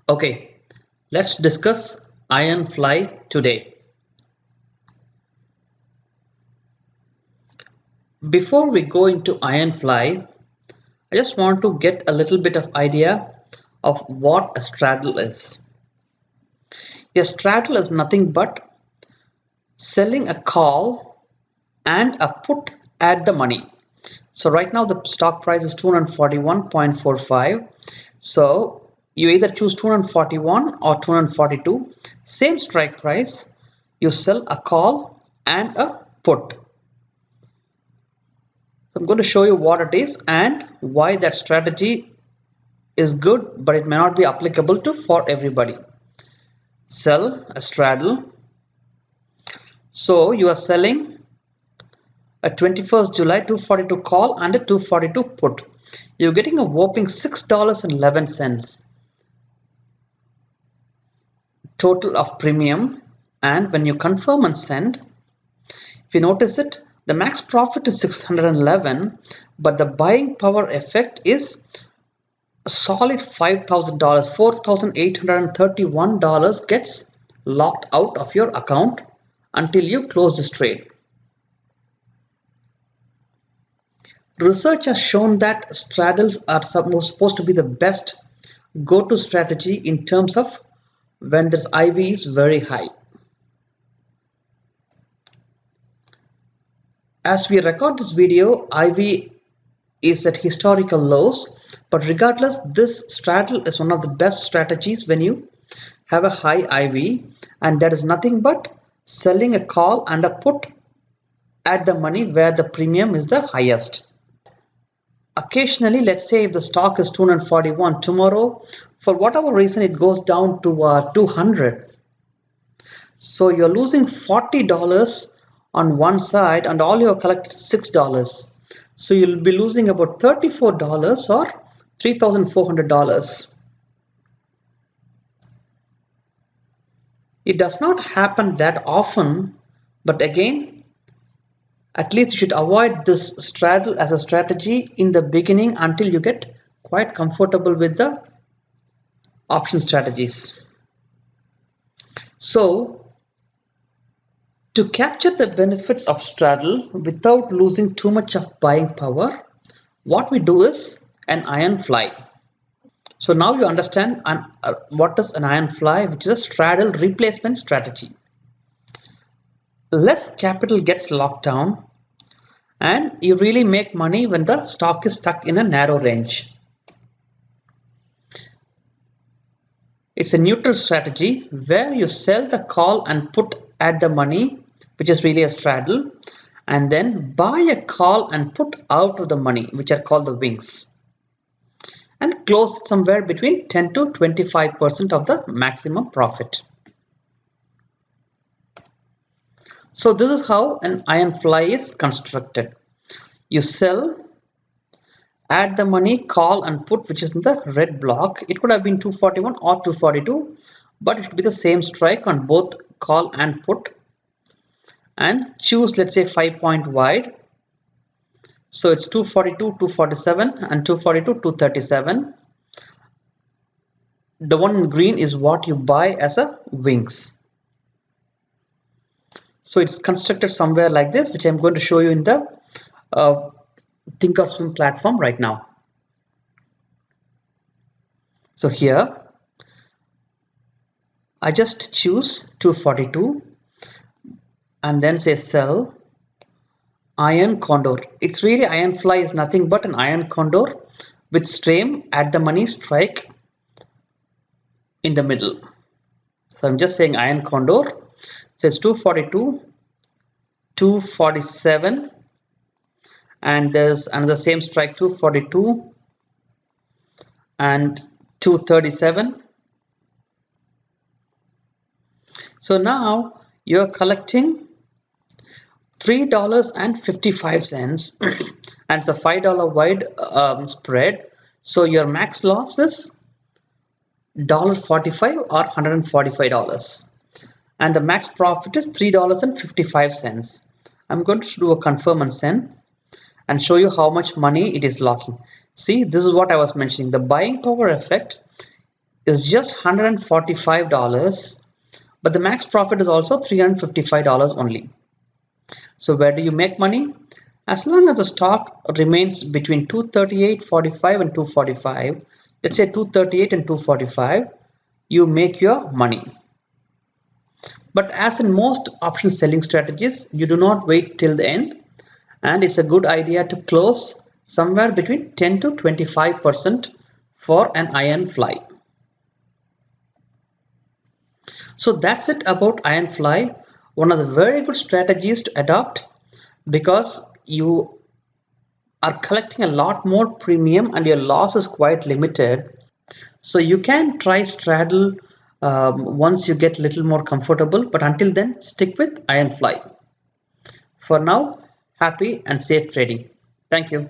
Okay, let's discuss iron fly today. Before we go into iron fly, I just want to get a little bit of idea of what a straddle is. A straddle is nothing but selling a call and a put at the money. So right now the stock price is 241.45. So you either choose 241 or 242. Same strike price. You sell a call and a put. So I'm going to show you what it is and why that strategy is good, but it may not be applicable to for everybody. Sell a straddle. So you are selling a 21st July 242 call and a 242 put. You're getting a whopping $6.11 total of premium, and when you confirm and send, if you notice it, the max profit is 611, but the buying power effect is a solid $5,000. $4,831 gets locked out of your account until you close this trade. Research has shown that straddles are supposed to be the best go-to strategy in terms of when this IV is very high. As we record this video, IV is at historical lows, but regardless, this straddle is one of the best strategies when you have a high IV, and that is nothing but selling a call and a put at the money where the premium is the highest. Occasionally, let's say if the stock is 241 tomorrow, for whatever reason it goes down to 200, so you're losing $40 on one side and all you collect $6, so you'll be losing about $34 or $3,400. It does not happen that often, but again, at least you should avoid this straddle as a strategy in the beginning until you get quite comfortable with the option strategies. So, to capture the benefits of straddle without losing too much of buying power, what we do is an iron fly. So now you understand what is an iron fly, which is a straddle replacement strategy. Less capital gets locked down and you really make money when the stock is stuck in a narrow range. It's a neutral strategy where you sell the call and put at the money, which is really a straddle, and then buy a call and put out of the money, which are called the wings, and close somewhere between 10 to 25% of the maximum profit. So this is how an iron fly is constructed. You sell, add the money, call and put, which is in the red block. It could have been 241 or 242, but it should be the same strike on both call and put. And choose, let's say, 5-point wide. So it's 242, 247 and 242, 237. The one in green is what you buy as a wings. So it's constructed somewhere like this, which I'm going to show you in the Thinkorswim platform right now. So here I just choose 242 and then say sell iron condor. It's really iron fly is nothing but an iron condor with stream at the money strike in the middle. So I'm just saying iron condor. So it's 242, 247, and there's another same strike 242 and 237. So now you're collecting $3.55 and it's a $5 wide spread. So your max loss is $1.45 or $145, and the max profit is $3.55. I'm going to do a confirm and send and show you how much money it is locking. See, this is what I was mentioning, the buying power effect. is just $145, but the max profit is also $355 only. So where do you make money? As long as the stock remains between 238.45 and 245, let's say 238 and 245, you make your money. But as in most option selling strategies, you do not wait till the end, and it's a good idea to close somewhere between 10 to 25% for an iron fly. So that's it about iron fly, one of the very good strategies to adopt, because you are collecting a lot more premium and your loss is quite limited. So you can try straddle once you get a little more comfortable, but until then stick with iron fly. For now, happy and safe trading. Thank you.